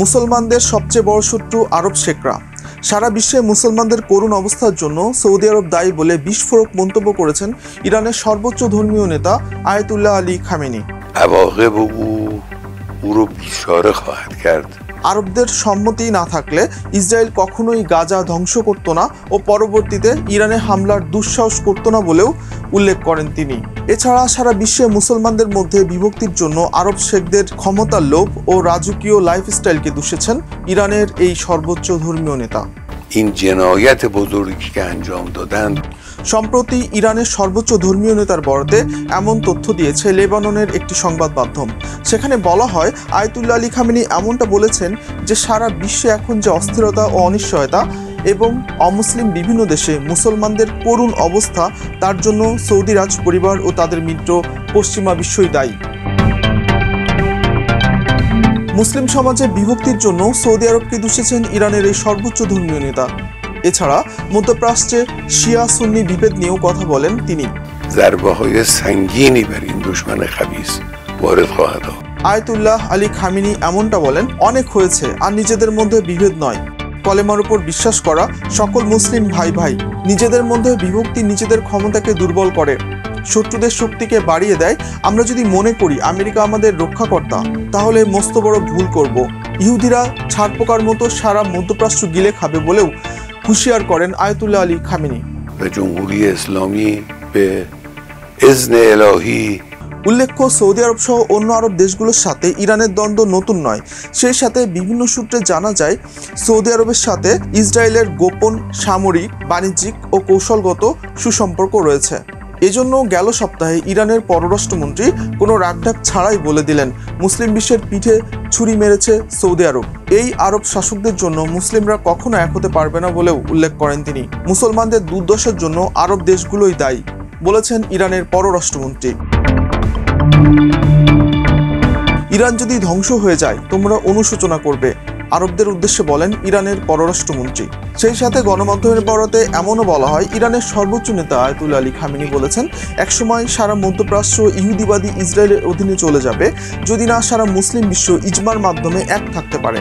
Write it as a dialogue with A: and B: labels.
A: মুসলমানদের সবচেয়ে বড় শত্রু আরব শেখরা। সারা বিশ্বে মুসলমানদের করুণ অবস্থার জন্য সৌদি আরব দায়ী বলে বিস্ফোরক মন্তব্য করেছেন ইরানের সর্বোচ্চ ধর্মীয় নেতা আয়াতুল্লাহ আলী খামেনি। আরবদের সম্মতি না থাকলে ইসরায়েল কখনোই গাজা ধ্বংস করত না ও পরবর্তীতে ইরানে হামলার দুঃসাহস করত না বলেও উল্লেখ করেন তিনি। এছাড়া সারা বিশ্বে মুসলমানদের মধ্যে বিভক্তির জন্য আরব শেখদের ক্ষমতার লোভ ও রাজকীয় লাইফস্টাইলকে দুষেছেন ইরানের এই সর্বোচ্চ ধর্মীয় নেতা। সম্প্রতি ইরানের সর্বোচ্চ ধর্মীয় নেতার বরাতে এমন তথ্য দিয়েছে লেবাননের একটি সংবাদ মাধ্যম। সেখানে বলা হয়, আয়াতুল্লাহ আলী খামেনি এমনটা বলেছেন যে সারা বিশ্বে এখন যে অস্থিরতা ও অনিশ্চয়তা এবং অমুসলিম বিভিন্ন দেশে মুসলমানদের করুণ অবস্থা, তার জন্য সৌদি রাজ পরিবার ও তাদের মিত্র পশ্চিমা বিশ্বই দায়ী। মুসলিম সমাজে বিভক্তির জন্য সৌদি আরবকে দুষেছেন ইরানের এই সর্বোচ্চ ধর্মীয় নেতা। এছাড়া মধ্যপ্রাচ্যে শিয়া সুন্নি বিভেদ নিয়েও কথা বলেন তিনি। আয়াতুল্লাহ আলী খামেনি এমনটা বলেন, অনেক হয়েছে, আর নিজেদের মধ্যে বিভেদ নয়। কলেমার উপর বিশ্বাস করা সকল মুসলিম ভাই ভাই। নিজেদের মধ্যে বিভক্তি নিজেদের ক্ষমতাকে দুর্বল করে, শত্রুদের শক্তিকে বাড়িয়ে দেয়। আমরা যদি মনে করি আমেরিকা আমাদের রক্ষাকর্তা, তাহলে মস্ত বড় ভুল করব। ইহুদিরা ছাড় পোকার মতো সারা মধ্যপ্রাচ্য গিলে খাবে বলেও হুঁশিয়ার করেন আয়াতুল্লাহ আলী খামেনি। উল্লেখ্য, সৌদি আরব সহ অন্য আরব দেশগুলোর সাথে ইরানের দ্বন্দ্ব নতুন নয়। সেই সাথে বিভিন্ন সূত্রে জানা যায়, সৌদি আরবের সাথে ইসরায়েলের গোপন সামরিক, বাণিজ্যিক ও কৌশলগত সুসম্পর্ক রয়েছে। এজন্য গেল সপ্তাহে ইরানের পররাষ্ট্রমন্ত্রী কোনো রাগঢাক ছাড়াই বলে দিলেন, মুসলিম বিশ্বের পিঠে ছুরি মেরেছে সৌদি আরব। এই আরব শাসকদের জন্য মুসলিমরা কখনো এক হতে পারবে না বলেও উল্লেখ করেন তিনি। মুসলমানদের দুর্দশার জন্য আরব দেশগুলোই দায়ী বলেছেন ইরানের পররাষ্ট্রমন্ত্রী। ইরান যদি ধ্বংস হয়ে যায়, তোমরা অনুশোচনা করবে, আরবদের উদ্দেশ্যে বলেন ইরানের পররাষ্ট্রমন্ত্রী। সেই সাথে গণমাধ্যমের বরাতে এমনও বলা হয়, ইরানের সর্বোচ্চ নেতা আয়াতুল্লাহ আলী খামেনি বলেছেন, একসময় সারা মধ্যপ্রাচ্য ইহুদিবাদী ইসরায়েলের অধীনে চলে যাবে যদি না সারা মুসলিম বিশ্ব ইজমার মাধ্যমে এক থাকতে পারে।